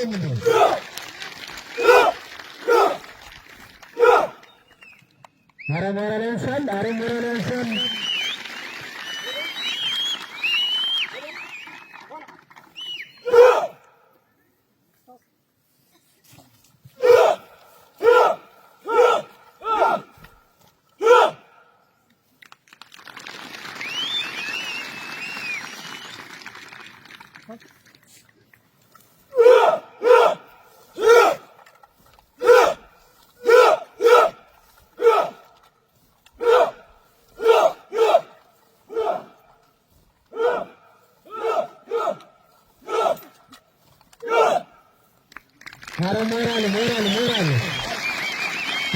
አይደለም ሞራል ያንሳል ሞራል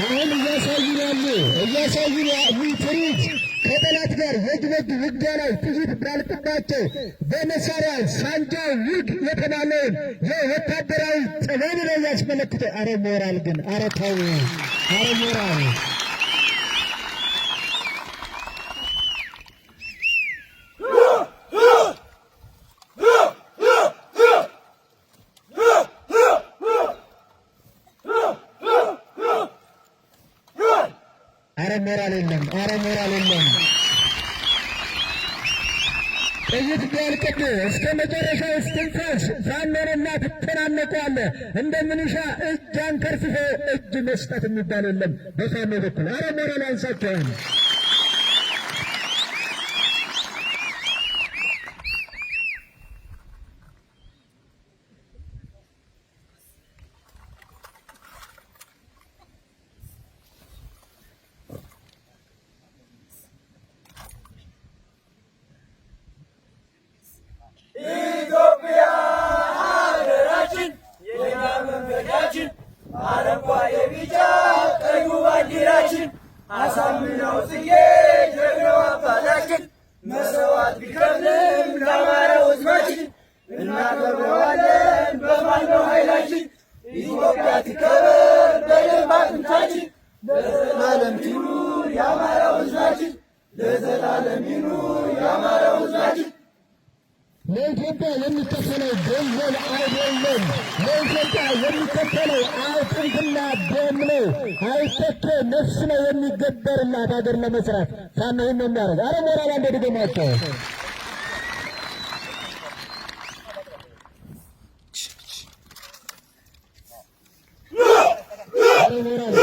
አሁን እያሳዩን ትርኢት ከጠላት ጋር የግበድ ውጊያ ላይ ጥይት ባልቅባቸው በመሳሪያ ሳንጃ ውግ የተባለውን የወታደራዊ ጥበብ ነው ያስመለክተ። አረ ሞራል ግን አረ ተው፣ አረ ሞራል አረ ሞራል የለም። ጥይት ቢያልቅብ እስከ መጨረሻው እስትንፋስ ፋኖንና ትተናነቀዋለህ። እንደ ምንሻ እጅ አንከርፍፎ እጅ መስጠት የሚባል የለም በፋኖ በኩል። አረ ሞራል አንሳቸዋል። አሳምነው ጽጌ ጀግናው አባታችን መሰዋት ቢከፍልም ለአማራው ሕዝባችን እናከብረዋለን በማነው ኃይላችን። ኢትዮጵያ ትከበር በደም አጥንታችን። ለዘላለም ይኑር የአማራው ሕዝባችን። ለዘላለም ይኑር የአማራው ሕዝባችን። ለኢትዮጵያ የሚከፈለው ገንዘብ አይደለም፣ ለኢትዮጵያ የሚከፈለው አጥንትና ደም ነው። አይተኬ ነፍስ ነው የሚገበርላት ሀገር ለመስራት ፋኖ ይህን የሚያደርግ። አረ ሞራል አንዴ ድገማቸው። አረ ሞራል